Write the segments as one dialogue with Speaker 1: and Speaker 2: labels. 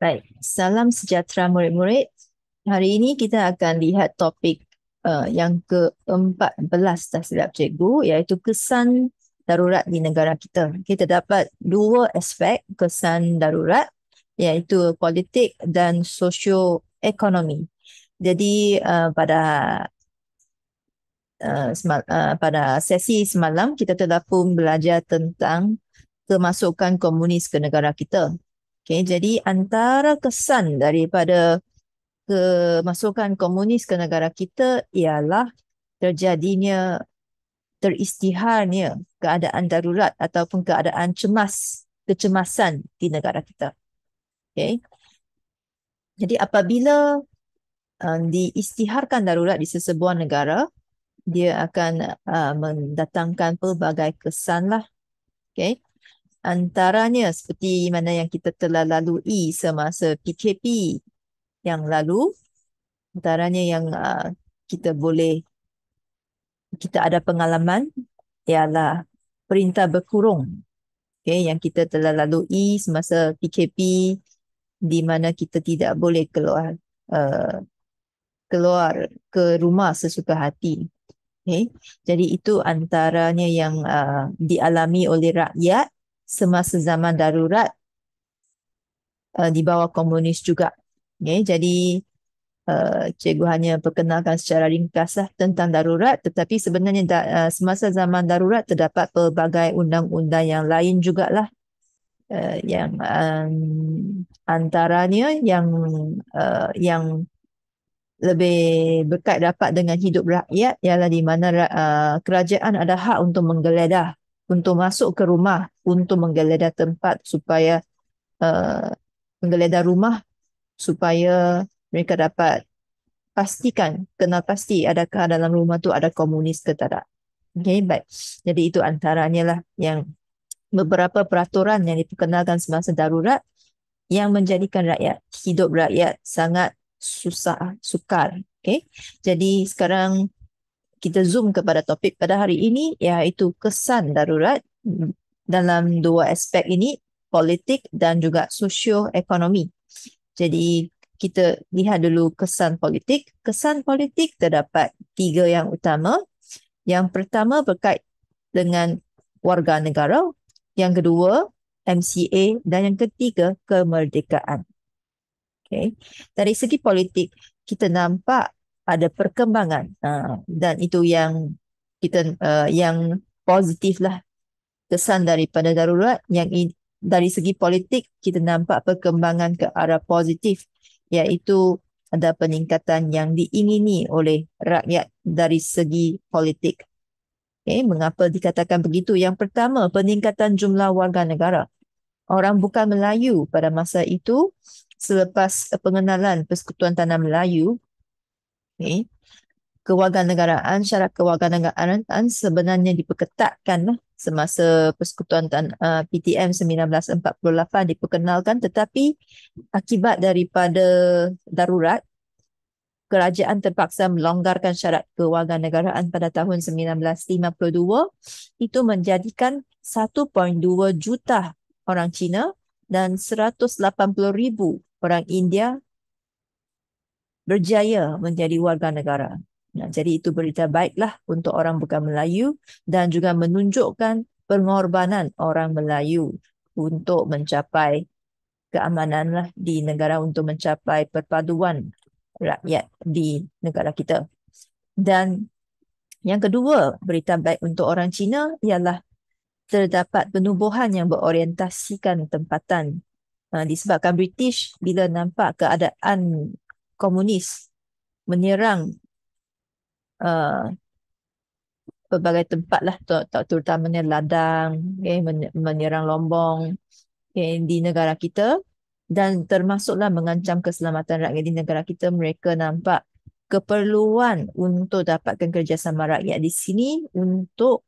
Speaker 1: Baik, salam sejahtera murid-murid. Hari ini kita akan lihat topik yang ke-14 tak silap cikgu, iaitu kesan darurat di negara kita. Kita dapat dua aspek kesan darurat, iaitu politik dan sosioekonomi. Jadi pada sesi semalam kita telah pun belajar tentang kemasukan komunis ke negara kita. Okay, jadi antara kesan daripada kemasukan komunis ke negara kita ialah terjadinya, teristiharnya keadaan darurat ataupun keadaan kecemasan di negara kita. Okay. Jadi apabila diistiharkan darurat di sesebuah negara, dia akan mendatangkan pelbagai kesan lah. Okay. Antaranya seperti mana yang kita telah lalui semasa PKP yang lalu, antaranya yang kita ada pengalaman ialah perintah berkurung, yang kita telah lalui semasa PKP, di mana kita tidak boleh uh, keluar ke rumah sesuka hati. Jadi itu antaranya yang dialami oleh rakyat semasa zaman darurat di bawah komunis juga. Jadi cikgu hanya perkenalkan secara ringkas tentang darurat, tetapi sebenarnya semasa zaman darurat terdapat pelbagai undang-undang yang lain jugalah, yang antaranya yang lebih berkait rapat dengan hidup rakyat ialah di mana kerajaan ada hak untuk menggeledah, untuk masuk ke rumah, untuk menggeledah tempat supaya uh, menggeledah rumah supaya mereka dapat kenal pasti adakah dalam rumah tu ada komunis ke tidak. Okay, baik. Jadi itu antaranya lah yang beberapa peraturan yang diperkenalkan semasa darurat yang menjadikan hidup rakyat sangat susah, sukar. Okay. Jadi sekarang kita zoom kepada topik pada hari ini, iaitu kesan darurat dalam dua aspek ini, politik dan juga sosioekonomi. Jadi kita lihat dulu kesan politik. Kesan politik terdapat tiga yang utama. Yang pertama berkait dengan warga negara, yang kedua MCA, dan yang ketiga kemerdekaan. Okay. Dari segi politik kita nampak ada perkembangan, dan itu yang positif lah, kesan daripada darurat dari segi politik kita nampak perkembangan ke arah positif, iaitu ada peningkatan yang diingini oleh rakyat dari segi politik. Mengapa dikatakan begitu? Yang pertama, peningkatan jumlah warga negara. Orang bukan Melayu pada masa itu, selepas pengenalan Persekutuan Tanah Melayu, syarat kewarganegaraan sebenarnya diperketatkan lah semasa Persekutuan PTM 1948 diperkenalkan, tetapi akibat daripada darurat, kerajaan terpaksa melonggarkan syarat kewarganegaraan pada tahun 1952. Itu menjadikan 1.2 juta orang Cina dan 180,000 orang India berjaya menjadi warga negara. Jadi itu berita baiklah untuk orang bukan Melayu dan juga menunjukkan pengorbanan orang Melayu untuk mencapai keamanan lah di negara, untuk mencapai perpaduan rakyat di negara kita. Dan yang kedua, berita baik untuk orang Cina ialah terdapat penubuhan yang berorientasikan tempatan. Disebabkan British bila nampak keadaan komunis menyerang pelbagai tempat lah, terutamanya ladang, menyerang Lombong, di negara kita, dan termasuklah mengancam keselamatan rakyat di negara kita. Mereka nampak keperluan untuk dapatkan kerjasama rakyat di sini untuk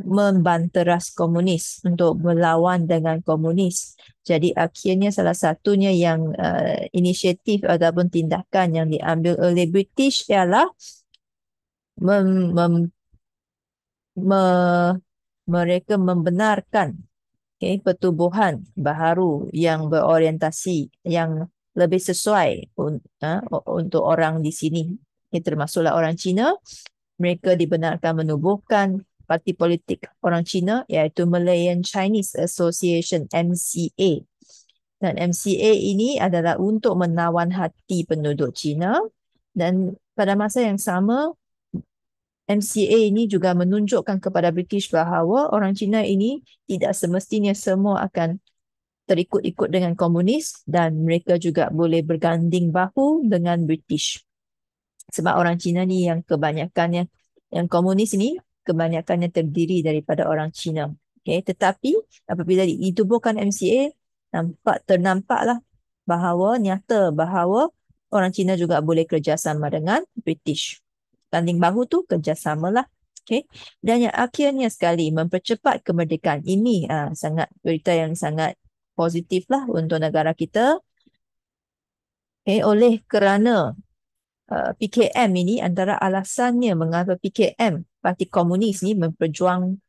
Speaker 1: membanteras komunis, untuk melawan dengan komunis. Jadi akhirnya salah satunya yang inisiatif ataupun tindakan yang diambil oleh British ialah mem- mem- me- mereka membenarkan Okay, pertubuhan baharu yang berorientasi yang lebih sesuai untuk orang di sini. Okay, termasuklah orang Cina. Mereka dibenarkan menubuhkan parti politik orang Cina iaitu Malayan Chinese Association MCA. Dan MCA ini adalah untuk menawan hati penduduk Cina, dan pada masa yang sama MCA ini juga menunjukkan kepada British bahawa orang Cina ini tidak semestinya semua akan terikut-ikut dengan komunis, dan mereka juga boleh berganding bahu dengan British. Sebab orang Cina ni yang kebanyakannya, yang komunis ni kebanyakannya terdiri daripada orang Cina. Okay, tetapi apabila ditubuhkan MCA, ternampaklah nyata bahawa orang Cina juga boleh kerjasama dengan British. Ganding bahu tu kerjasamalah. Okay. Dan yang akhirnya sekali mempercepat kemerdekaan ini, sangat berita yang sangat positif lah untuk negara kita. Okay, oleh kerana PKM ini, antara alasannya mengapa PKM, Parti Komunis ni berjuang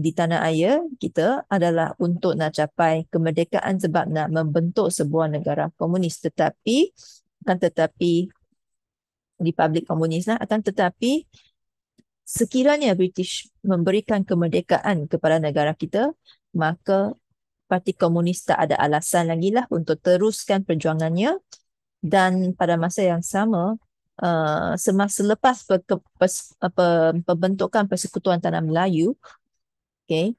Speaker 1: di tanah air kita adalah untuk nak capai kemerdekaan, sebab nak membentuk sebuah negara komunis. Tetapi Republik Komunis lah, akan tetapi sekiranya British memberikan kemerdekaan kepada negara kita, maka Parti Komunis tak ada alasan lagi lah untuk teruskan perjuangannya. Dan pada masa yang sama, semasa lepas pembentukan Persekutuan Tanah Melayu, okay,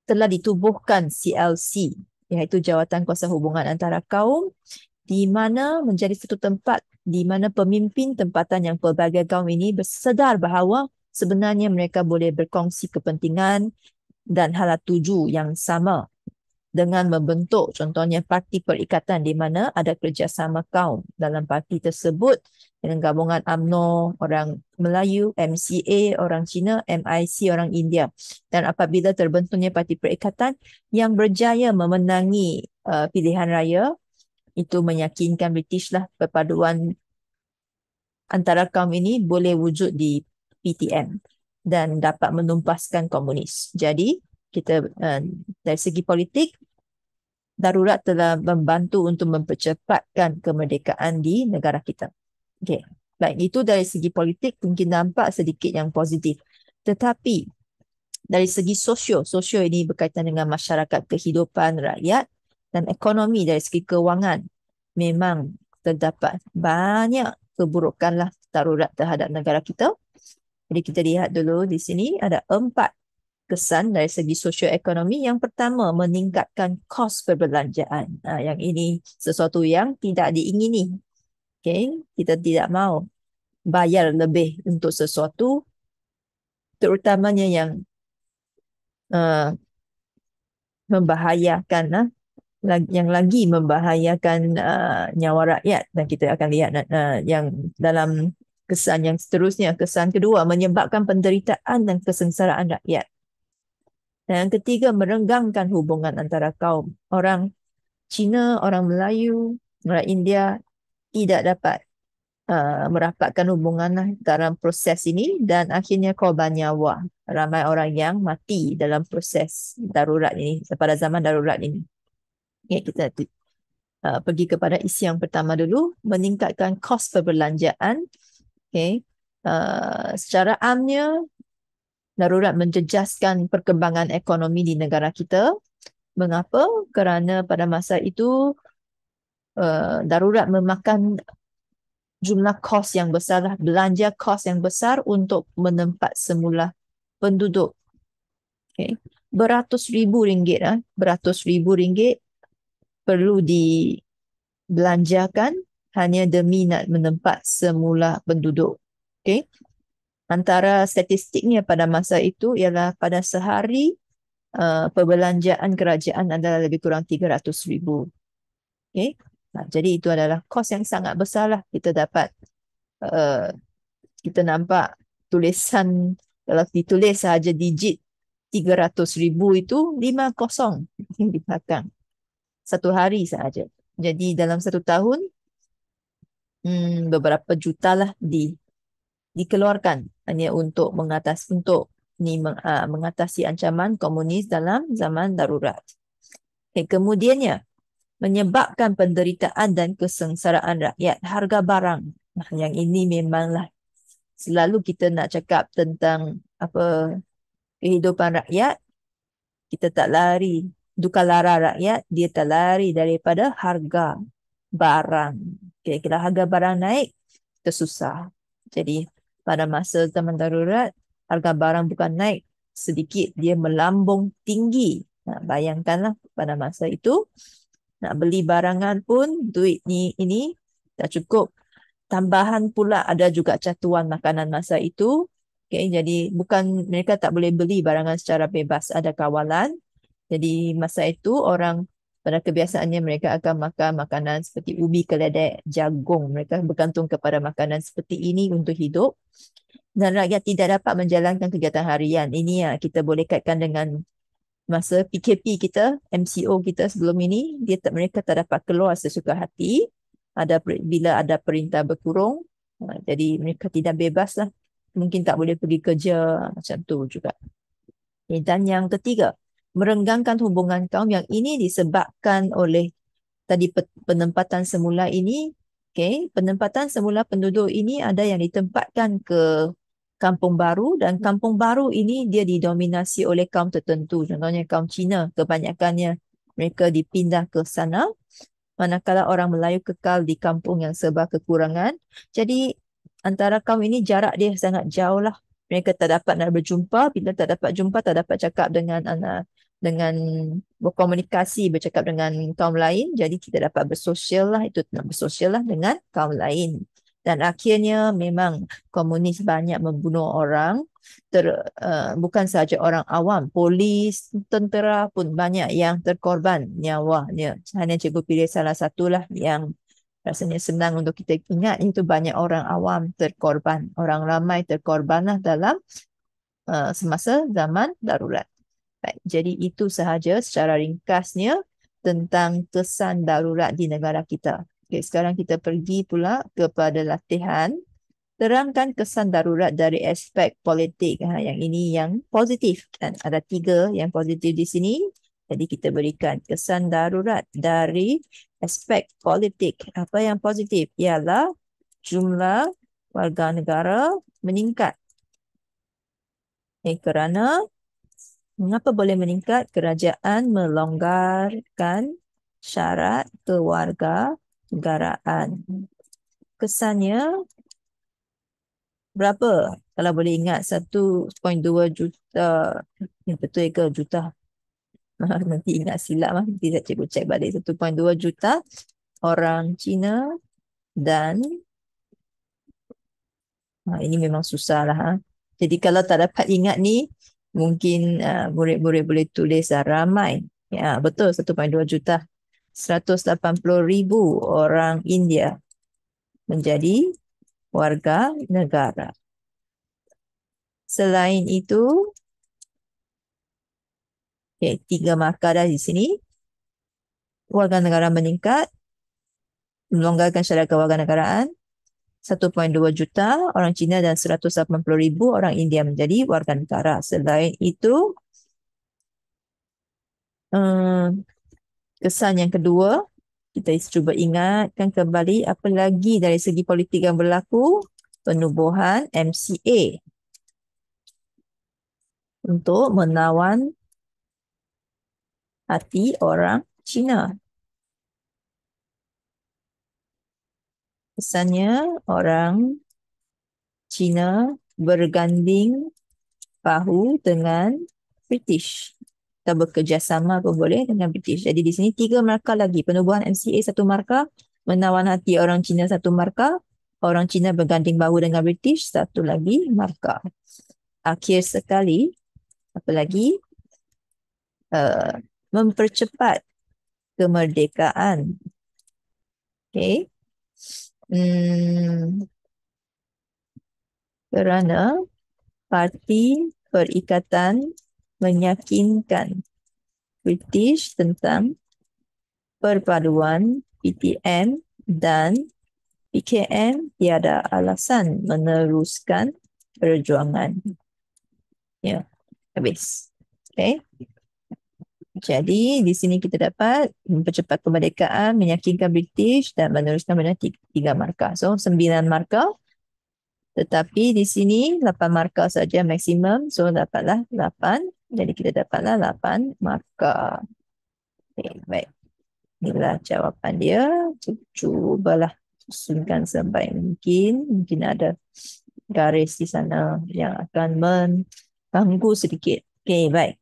Speaker 1: telah ditubuhkan CLC, iaitu Jawatan Kuasa Hubungan Antara Kaum, di mana menjadi satu tempat di mana pemimpin tempatan yang pelbagai kaum ini bersedar bahawa sebenarnya mereka boleh berkongsi kepentingan dan hala tuju yang sama dengan membentuk contohnya parti perikatan, di mana ada kerjasama kaum dalam parti tersebut dengan gabungan UMNO orang Melayu, MCA orang Cina, MIC orang India. Dan apabila terbentuknya parti perikatan yang berjaya memenangi pilihan raya, itu meyakinkan British lah perpaduan antara kaum ini boleh wujud di PTM dan dapat menumpaskan komunis. Jadi kita dari segi politik, darurat telah membantu untuk mempercepatkan kemerdekaan di negara kita. Okey. Baik, itu dari segi politik mungkin nampak sedikit yang positif. Tetapi dari segi sosio ini berkaitan dengan masyarakat, kehidupan rakyat dan ekonomi. Dari segi kewangan, memang terdapat banyak keburukan lah darurat terhadap negara kita. Jadi kita lihat dulu di sini ada 4 kesan dari segi sosioekonomi. Yang pertama, meningkatkan kos perbelanjaan. Yang ini sesuatu yang tidak diingini. Okay? Kita tidak mahu bayar lebih untuk sesuatu, terutamanya yang membahayakan, yang lagi membahayakan nyawa rakyat. Dan kita akan lihat yang dalam kesan yang seterusnya. Kesan kedua, menyebabkan penderitaan dan kesengsaraan rakyat. Dan yang ketiga, merenggangkan hubungan antara kaum. Orang Cina, orang Melayu, orang India tidak dapat merapatkan hubungan dalam proses ini, dan akhirnya korban nyawa. Ramai orang yang mati dalam proses darurat ini, pada zaman darurat ini. Okay, kita pergi kepada isi yang pertama dulu, meningkatkan kos perbelanjaan. Okay. Secara amnya, darurat menjejaskan perkembangan ekonomi di negara kita. Mengapa? Kerana pada masa itu darurat memakan jumlah kos yang besar, belanja kos yang besar untuk menempat semula penduduk. Okay. Beratus ribu ringgit perlu dibelanjakan hanya demi nak menempat semula penduduk. Okay. Antara statistiknya pada masa itu ialah pada sehari perbelanjaan kerajaan adalah lebih kurang 300,000. Okay. Jadi itu adalah kos yang sangat besar lah. Kita dapat kita nampak tulisan, kalau ditulis sahaja digit 300,000 itu 50 di belakang. Satu hari sahaja. Jadi dalam satu tahun beberapa juta lah dikeluarkan hanya untuk ni mengatasi ancaman komunis dalam zaman darurat. Kemudiannya, menyebabkan penderitaan dan kesengsaraan rakyat, harga barang. Nah, yang ini memanglah selalu kita nak cakap tentang kehidupan rakyat, kita tak lari. Duka lara rakyat, dia tak lari daripada harga barang. Kalau harga barang naik, kita susah. Jadi pada masa zaman darurat, harga barang bukan naik sedikit, dia melambung tinggi. Nah, bayangkanlah pada masa itu, nak beli barangan pun duit ini tak cukup. Tambahan pula ada juga catuan makanan masa itu. Jadi bukan mereka tak boleh beli barangan secara bebas, ada kawalan. Jadi masa itu orang pada kebiasaannya mereka akan makan makanan seperti ubi, keledek, jagung. Mereka bergantung kepada makanan seperti ini untuk hidup. Dan rakyat tidak dapat menjalankan kegiatan harian. Ini yang kita boleh kaitkan dengan masa PKP kita, MCO kita sebelum ini, mereka tak dapat keluar sesuka hati bila ada perintah berkurung. Jadi mereka tidak bebas lah. Mungkin tak boleh pergi kerja, macam tu juga. Dan yang ketiga, merenggangkan hubungan kaum. Yang ini disebabkan oleh tadi penempatan semula ini. Penempatan semula penduduk ini ada yang ditempatkan ke kampung baru, dan kampung baru ini dia didominasi oleh kaum tertentu. Contohnya kaum Cina, kebanyakannya mereka dipindah ke sana. Manakala orang Melayu kekal di kampung yang serba kekurangan. Jadi antara kaum ini jarak dia sangat jauh lah. Mereka tak dapat nak berjumpa. Bila tak dapat jumpa, tak dapat cakap dengan berkomunikasi, bercakap dengan kaum lain. Jadi kita dapat bersosial lah. Itu nak bersosial lah dengan kaum lain. Dan akhirnya memang komunis banyak membunuh orang. Bukan sahaja orang awam, polis, tentera pun banyak yang terkorban nyawanya. Hanya cikgu pilih salah satulah yang rasanya senang untuk kita ingat. Itu banyak orang awam terkorban. Orang ramai terkorbanlah dalam semasa zaman darurat. Baik, jadi itu sahaja secara ringkasnya tentang kesan darurat di negara kita. Sekarang kita pergi pula kepada latihan. Terangkan kesan darurat dari aspek politik. Yang ini yang positif. Dan ada 3 yang positif di sini. Jadi kita berikan kesan darurat dari aspek politik. Apa yang positif? Ialah jumlah warga negara meningkat. Kerana mengapa boleh meningkat? Kerajaan melonggarkan syarat kewarganegaraan. Kesannya berapa? Kalau boleh ingat 1.2 juta. Betul ke juta? Nanti ingat silap lah. Nanti saya cikgu cek balik. 1.2 juta orang Cina dan ini memang susah lah. Jadi kalau tak dapat ingat ni, mungkin murid-murid boleh tulis ramai. Ya, betul 1.2 juta. 180,000 orang India menjadi warga negara. Selain itu, 3 markah dah di sini. Warga negara meningkat, melonggarkan syarat kewarganegaraan. 1.2 juta orang Cina dan 180,000 orang India menjadi warga negara. Selain itu, kesan yang kedua, kita cuba ingatkan kembali apa lagi dari segi politik yang berlaku. Penubuhan MCA untuk menawan hati orang Cina. Kesannya orang Cina berganding bahu dengan British. Kita bekerjasama pun boleh dengan British. Jadi di sini 3 markah lagi. Penubuhan MCA 1 markah, menawan hati orang Cina 1 markah, orang Cina berganding bahu dengan British 1 lagi markah. Akhir sekali, apa lagi? Mempercepat kemerdekaan. Kerana Parti Perikatan meyakinkan British tentang perpaduan PTM dan PKM tiada alasan meneruskan perjuangan. Ya, habis. Okay. Jadi di sini kita dapat mempercepat kemerdekaan, meyakinkan British dan meneruskan benda 3 markah. So 9 markah. Tetapi di sini 8 markah saja maksimum. So dapatlah 8. Jadi kita dapatlah 8 markah. Okay, baik. Inilah jawapan dia. Cubalah susunkan sebaik mungkin. Mungkin ada garis di sana yang akan mengganggu sedikit. Okay, baik.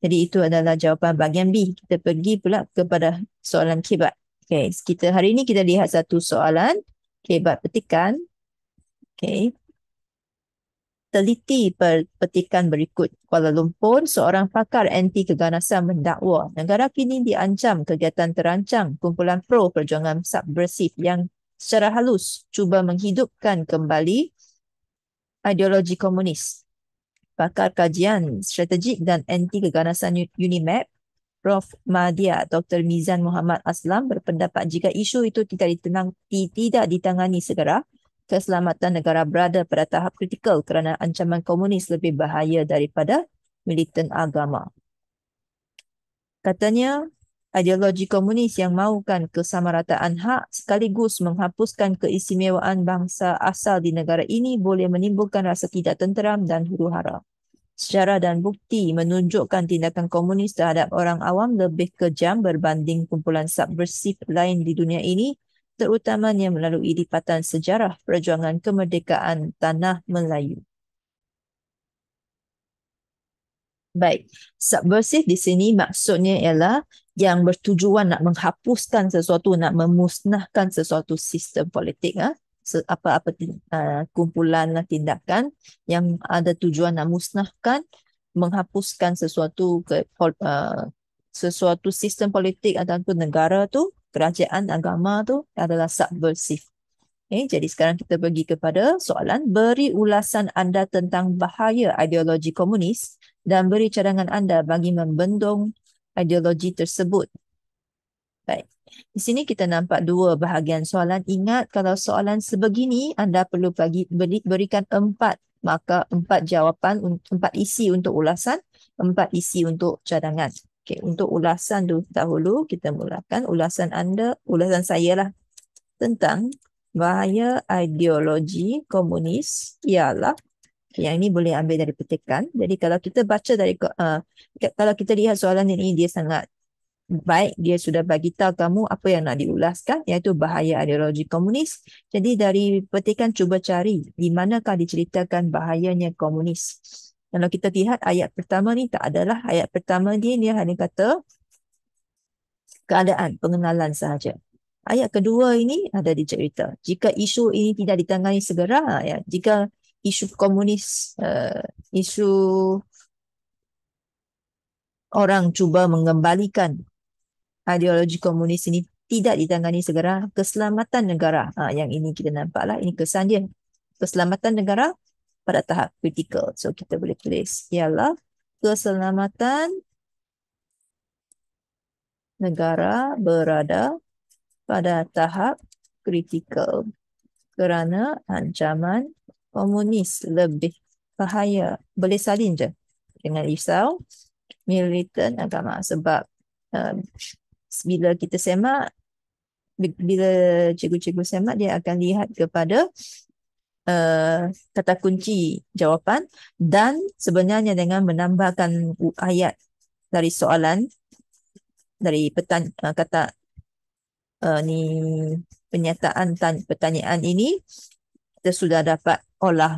Speaker 1: Jadi itu adalah jawapan bahagian B. Kita pergi pula kepada soalan kebat. Okay, hari ini kita lihat satu soalan kebat petikan. Okay. Teliti petikan berikut. Kuala Lumpur, seorang pakar anti keganasan mendakwa negara kini diancam kegiatan terancang kumpulan pro perjuangan subversif yang secara halus cuba menghidupkan kembali ideologi komunis. Pakar kajian strategik dan anti keganasan UNIMAP, Prof. Madya Dr. Mizan Muhammad Aslam berpendapat jika isu itu tidak ditangani segera, keselamatan negara berada pada tahap kritikal kerana ancaman komunis lebih bahaya daripada militan agama. Katanya, ideologi komunis yang mahukan kesamarataan hak sekaligus menghapuskan keistimewaan bangsa asal di negara ini boleh menimbulkan rasa tidak tenteram dan huru-hara. Sejarah dan bukti menunjukkan tindakan komunis terhadap orang awam lebih kejam berbanding kumpulan subversif lain di dunia ini, terutamanya melalui lipatan sejarah perjuangan kemerdekaan tanah Melayu. Baik, subversif di sini maksudnya ialah yang bertujuan nak menghapuskan sesuatu, nak memusnahkan sesuatu sistem politik. Apa-apa kumpulan tindakan yang ada tujuan nak musnahkan, menghapuskan sesuatu sistem politik ataupun negara tu, kerajaan agama tu adalah subversif. Okay, jadi sekarang kita pergi kepada soalan, beri ulasan anda tentang bahaya ideologi komunis dan beri cadangan anda bagi membendung ideologi tersebut. Baik. Di sini kita nampak 2 bahagian soalan. Ingat, kalau soalan sebegini, anda perlu berikan 4, maka 4 jawapan, 4 isi untuk ulasan, 4 isi untuk cadangan. Okay, untuk ulasan dahulu, kita mulakan ulasan saya lah tentang bahaya ideologi komunis ialah, yang ini boleh ambil dari petikan. Jadi kalau kita baca kalau kita lihat soalan ini, dia sangat baik. Dia sudah bagi tahu kamu apa yang nak diulaskan, iaitu bahaya ideologi komunis. Jadi dari petikan cuba cari di manakah diceritakan bahayanya komunis. Kalau kita lihat ayat pertama ni, tak adalah. Ayat pertama dia hanya kata keadaan, pengenalan sahaja. Ayat kedua ini ada dicerita, jika isu ini tidak ditangani segera, jika isu komunis, isu orang cuba mengembalikan ideologi komunis ini tidak ditangani segera, keselamatan negara, yang ini kita nampaklah, ini kesan dia, keselamatan negara pada tahap kritikal. So kita boleh tulis ialah keselamatan negara berada pada tahap kritikal kerana ancaman komunis lebih bahaya. Boleh salin je. Jangan risau. Militan agama. Sebab bila kita semak, bila cikgu-cikgu semak, dia akan lihat kepada kata kunci jawapan dan sebenarnya dengan menambahkan ayat dari soalan, dari kata ni penyataan pertanyaan ini, kita sudah dapat olah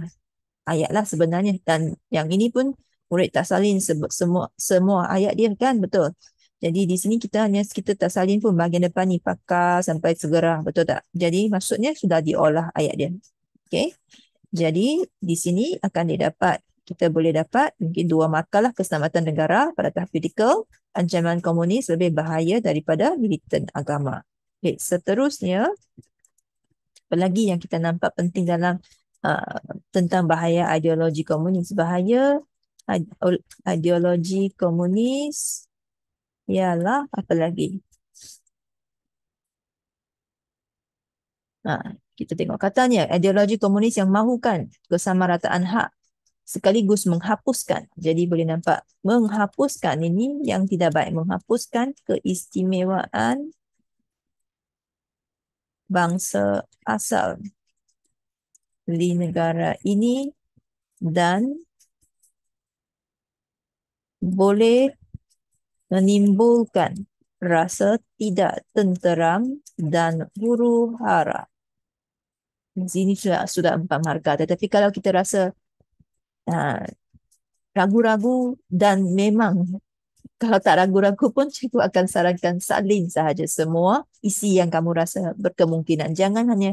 Speaker 1: ayat lah sebenarnya. Dan yang ini pun murid tak salin semua ayat dia kan, betul. Jadi di sini kita tak salin pun bahagian depan ni, pakar sampai segera, betul tak? Jadi maksudnya sudah diolah ayat dia. Okay. Jadi di sini akan kita boleh dapat mungkin 2 markah lah, keselamatan negara pada tahap kritikal, ancaman komunis lebih bahaya daripada militan agama. Okay, seterusnya, apa lagi yang kita nampak penting dalam tentang bahaya ideologi komunis? Bahaya ideologi komunis ialah apa lagi? Kita tengok katanya, ideologi komunis yang mahukan kesamarataan hak sekaligus menghapuskan. Jadi boleh nampak menghapuskan ini yang tidak baik, menghapuskan keistimewaan bangsa asal di negara ini dan boleh menimbulkan rasa tidak tenteram dan huru-hara. Di sini sudah 4 markah. Tetapi kalau kita rasa ragu-ragu dan memang kalau tak ragu-ragu pun cikgu akan sarankan salin sahaja semua isi yang kamu rasa berkemungkinan. Jangan hanya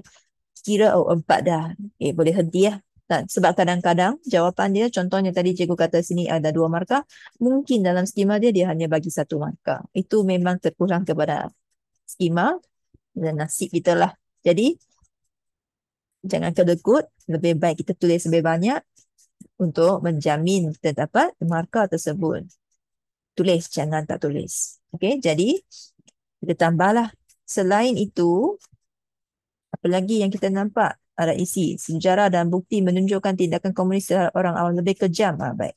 Speaker 1: kira 4 dah. Boleh henti ya. Dan sebab kadang-kadang jawapan dia, contohnya tadi cikgu kata sini ada 2 markah, mungkin dalam skema dia hanya bagi 1 markah. Itu memang terkurang kepada skema dan nasib kita lah. Jadi jangan kedekut, lebih baik kita tulis lebih banyak untuk menjamin kita dapat markah tersebut. Tulis, jangan tak tulis. Okey, jadi kita tambahlah. Selain itu, apa lagi yang kita nampak? Ada isi, sejarah dan bukti menunjukkan tindakan komunis orang awam lebih kejam. Baik.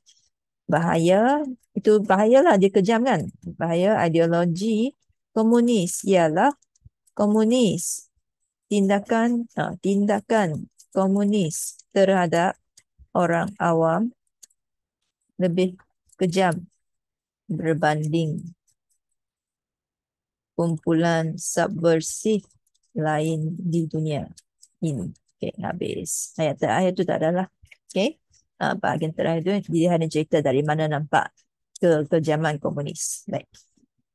Speaker 1: Bahaya, itu bahayalah dia kejam kan? Bahaya ideologi komunis ialah komunis. Tindakan komunis terhadap orang awam lebih kejam berbanding kumpulan subversif lain di dunia ini. Okey, habis. Ayat terakhir tu tak adalah. Okey. Bahagian terakhir tu dia hanya cerita dari mana nampak kekejaman komunis. Baik.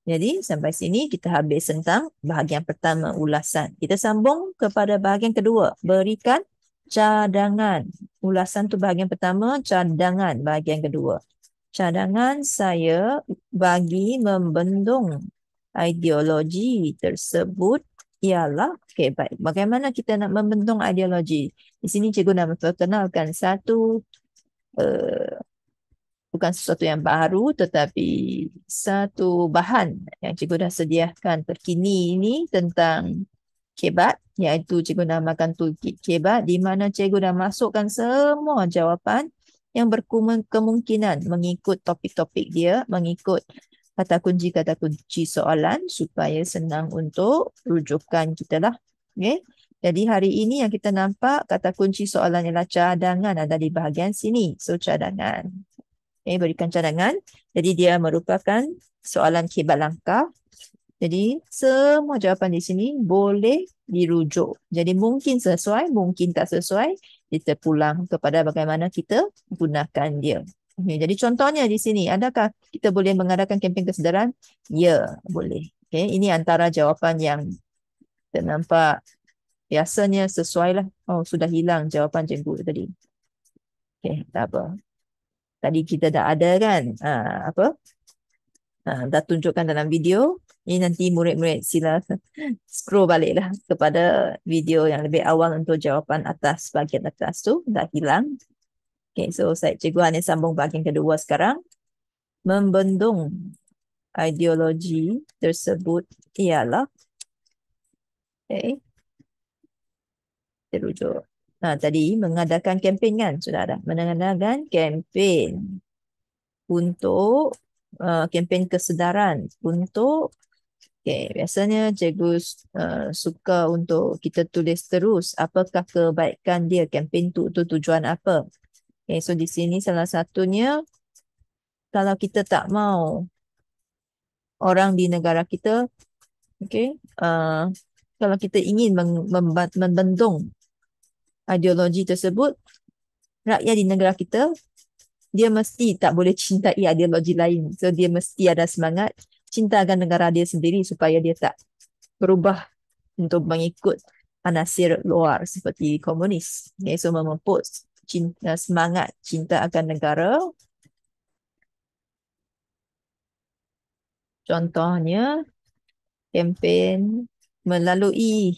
Speaker 1: Jadi sampai sini kita habis tentang bahagian pertama ulasan. Kita sambung kepada bahagian kedua. Berikan cadangan. Ulasan tu bahagian pertama, cadangan bahagian kedua. Cadangan saya bagi membendung ideologi tersebut ialah, okey baik, bagaimana kita nak membendung ideologi? Di sini cikgu nak memperkenalkan satu bukan sesuatu yang baru tetapi satu bahan yang cikgu dah sediakan terkini ini tentang Kebat, iaitu cikgu namakan toolkit Kebat, di mana cikgu dah masukkan semua jawapan yang berkemungkinan mengikut topik-topik dia, mengikut kata kunci soalan supaya senang untuk rujukan kita lah. Okay? Jadi hari ini yang kita nampak kata kunci soalan ialah cadangan ada di bahagian sini. So cadangan. Okay, berikan cadangan. Jadi dia merupakan soalan Kebat langkah. Jadi semua jawapan di sini boleh dirujuk. Jadi mungkin sesuai, mungkin tak sesuai. Kita pulang kepada bagaimana kita gunakan dia. Okay, jadi contohnya di sini, adakah kita boleh mengadakan kempen kesedaran? Ya, boleh. Okay, ini antara jawapan yang kita nampak biasanya sesuai lah. Oh, sudah hilang jawapan cikgu tadi. Okay, tak apa. Tadi kita dah ada kan? Dah tunjukkan dalam video. Ini nanti murid-murid sila scroll baliklah kepada video yang lebih awal untuk jawapan atas, bahagian atas tu. Dah hilang. Okay, so cikgu hanya sambung bahagian kedua sekarang. Membendung ideologi tersebut ialah, okay, terujuk. Tadi mengadakan kempen kan? Sudah ada. Mengadakan kempen untuk kempen kesedaran untuk biasanya cikgu suka untuk kita tulis terus apakah kebaikan dia, kempen tu tujuan apa. So di sini salah satunya, kalau kita tak mau orang di negara kita, kalau kita ingin membendung ideologi tersebut, rakyat di negara kita dia mesti tak boleh cintai ideologi lain. So dia mesti ada semangat cinta akan negara dia sendiri supaya dia tak berubah untuk mengikut anasir luar seperti komunis. So memupuk semangat cinta akan negara. Contohnya kempen melalui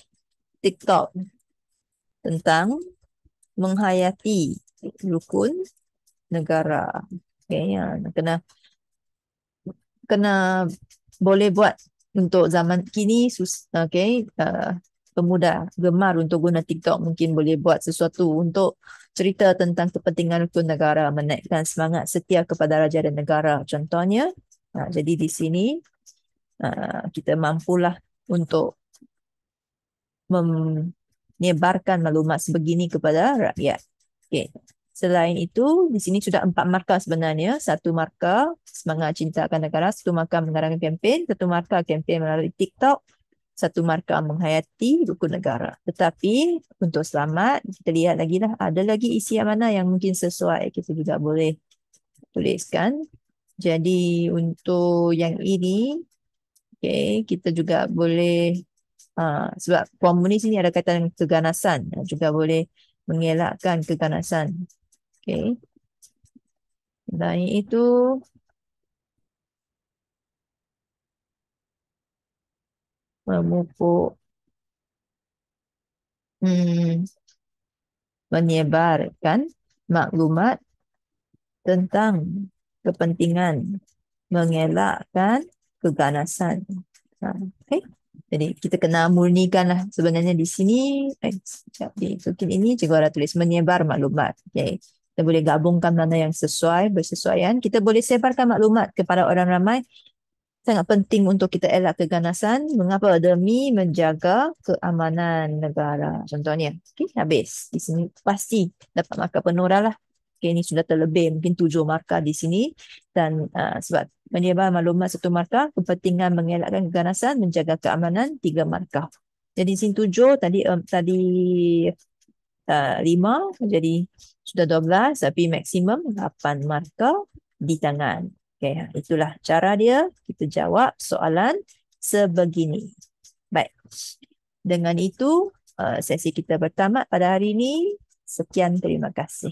Speaker 1: TikTok tentang menghayati rukun negara. Kena boleh buat untuk zaman kini. Pemuda gemar untuk guna TikTok, mungkin boleh buat sesuatu untuk cerita tentang kepentingan rukun negara, menaikkan semangat setia kepada raja dan negara. Contohnya, jadi di sini kita mampulah untuk menyebarkan maklumat sebegini kepada rakyat. Okey. Selain itu, di sini sudah 4 markah sebenarnya. 1 markah semangat cinta akan negara, 1 markah mengarangkan kempen, 1 markah kempen melalui TikTok, 1 markah menghayati rukun negara. Tetapi untuk selamat, kita lihat lagi lah, ada lagi isian mana yang mungkin sesuai, kita juga boleh tuliskan. Jadi untuk yang ini, okay, kita juga boleh sebab komunis ini ada kaitan dengan keganasan, juga boleh mengelakkan keganasan. Okay. Dan itu memupuk menyebarkan maklumat tentang kepentingan mengelakkan keganasan. Okay. Jadi kita kena murnikanlah sebenarnya di sini. Sekejap, di token ini cikgu ada tulis menyebar maklumat. Okay. Kita boleh gabungkan mana yang sesuai, bersesuaian. Kita boleh sebarkan maklumat kepada orang ramai. Sangat penting untuk kita elak keganasan. Mengapa? Demi menjaga keamanan negara. Contohnya, okay, habis. Di sini pasti dapat markah penuh dah lah. Okay, ini sudah terlebih, mungkin 7 markah di sini. Dan sebab menyebar maklumat 1 markah, kepentingan mengelakkan keganasan, menjaga keamanan 3 markah. Jadi di sini 7, tadi 5, jadi sudah 12, tapi maksimum 8 markah di tangan. Okay, itulah cara dia kita jawab soalan sebegini. Baik, dengan itu sesi kita bertamat pada hari ini. Sekian, terima kasih.